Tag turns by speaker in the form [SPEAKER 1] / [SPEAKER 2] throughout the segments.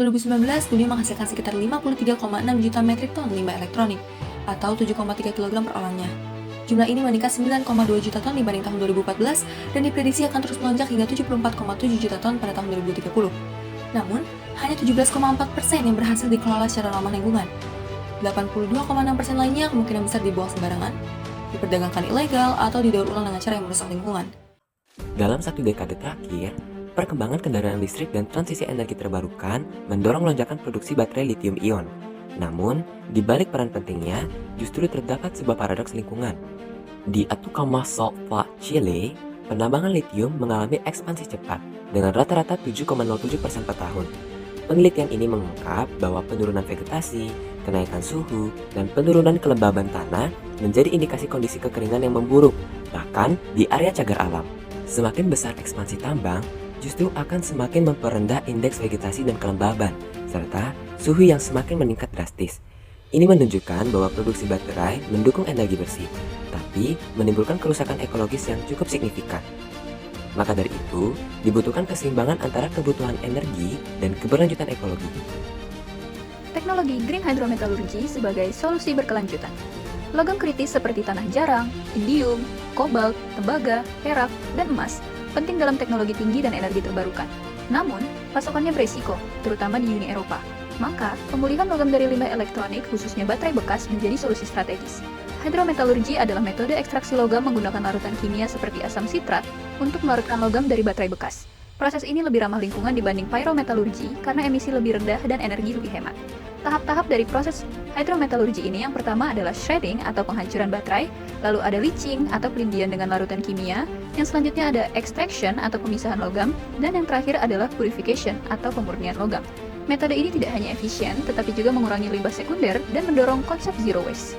[SPEAKER 1] 2019, dunia menghasilkan sekitar 53,6 juta metrik ton limbah elektronik, atau 7,3 kg per orangnya. Jumlah ini meningkat 9,2 juta ton dibanding tahun 2014 dan diprediksi akan terus melonjak hingga 74,7 juta ton pada tahun 2030. Namun, hanya 17,4% yang berhasil dikelola secara ramah lingkungan. 82,6% lainnya kemungkinan besar dibuang sembarangan, diperdagangkan ilegal, atau didaur ulang dengan cara yang merusak lingkungan.
[SPEAKER 2] Dalam satu dekade terakhir, perkembangan kendaraan listrik dan transisi energi terbarukan mendorong lonjakan produksi baterai lithium-ion. Namun, di balik peran pentingnya, justru terdapat sebuah paradoks lingkungan. Di Atacama Salt Flat, Chile, penambangan lithium mengalami ekspansi cepat dengan rata-rata 7,07% per tahun. Penelitian ini mengungkap bahwa penurunan vegetasi, kenaikan suhu, dan penurunan kelembaban tanah menjadi indikasi kondisi kekeringan yang memburuk, bahkan di area cagar alam. Semakin besar ekspansi tambang, justru akan semakin memperendah indeks vegetasi dan kelembaban, serta suhu yang semakin meningkat drastis. Ini menunjukkan bahwa produksi baterai mendukung energi bersih, tapi menimbulkan kerusakan ekologis yang cukup signifikan. Maka dari itu, dibutuhkan keseimbangan antara kebutuhan energi dan keberlanjutan ekologi.
[SPEAKER 3] Teknologi green hydrometallurgy sebagai solusi berkelanjutan. Logam kritis seperti tanah jarang, indium, kobalt, tembaga, perak, dan emas penting dalam teknologi tinggi dan energi terbarukan. Namun, pasokannya beresiko, terutama di Uni Eropa. Maka, pemulihan logam dari limbah elektronik, khususnya baterai bekas, menjadi solusi strategis. Hydrometallurgy adalah metode ekstraksi logam menggunakan larutan kimia seperti asam sitrat untuk melarutkan logam dari baterai bekas. Proses ini lebih ramah lingkungan dibanding pyrometallurgy karena emisi lebih rendah dan energi lebih hemat. Tahap-tahap dari proses hydrometallurgy ini yang pertama adalah shredding atau penghancuran baterai, lalu ada leaching atau pelindian dengan larutan kimia, yang selanjutnya ada extraction atau pemisahan logam, dan yang terakhir adalah purification atau pemurnian logam. Metode ini tidak hanya efisien, tetapi juga mengurangi limbah sekunder dan mendorong konsep zero waste.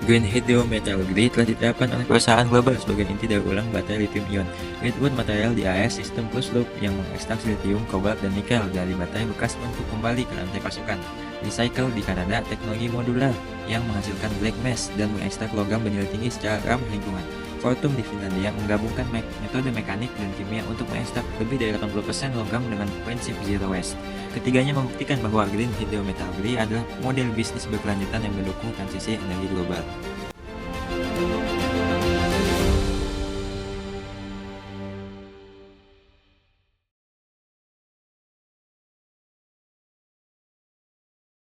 [SPEAKER 4] Green hydrometallurgy telah diterapkan oleh perusahaan global sebagai inti daur ulang baterai lithium-ion. Redwood Material di AS sistem closed loop yang mengekstraksi lithium, kobalt, dan nikel dari baterai bekas untuk kembali ke rantai pasokan. Recycle di Kanada teknologi modular yang menghasilkan black mass dan mengekstrak logam bernilai tinggi secara ramah lingkungan. Fortum di Finlandia menggabungkan metode mekanik dan kimia untuk mengekstrak lebih dari 80% logam dengan prinsip zero waste. Ketiganya membuktikan bahwa green hydrometallurgy adalah model bisnis berkelanjutan yang mendukung transisi energi global.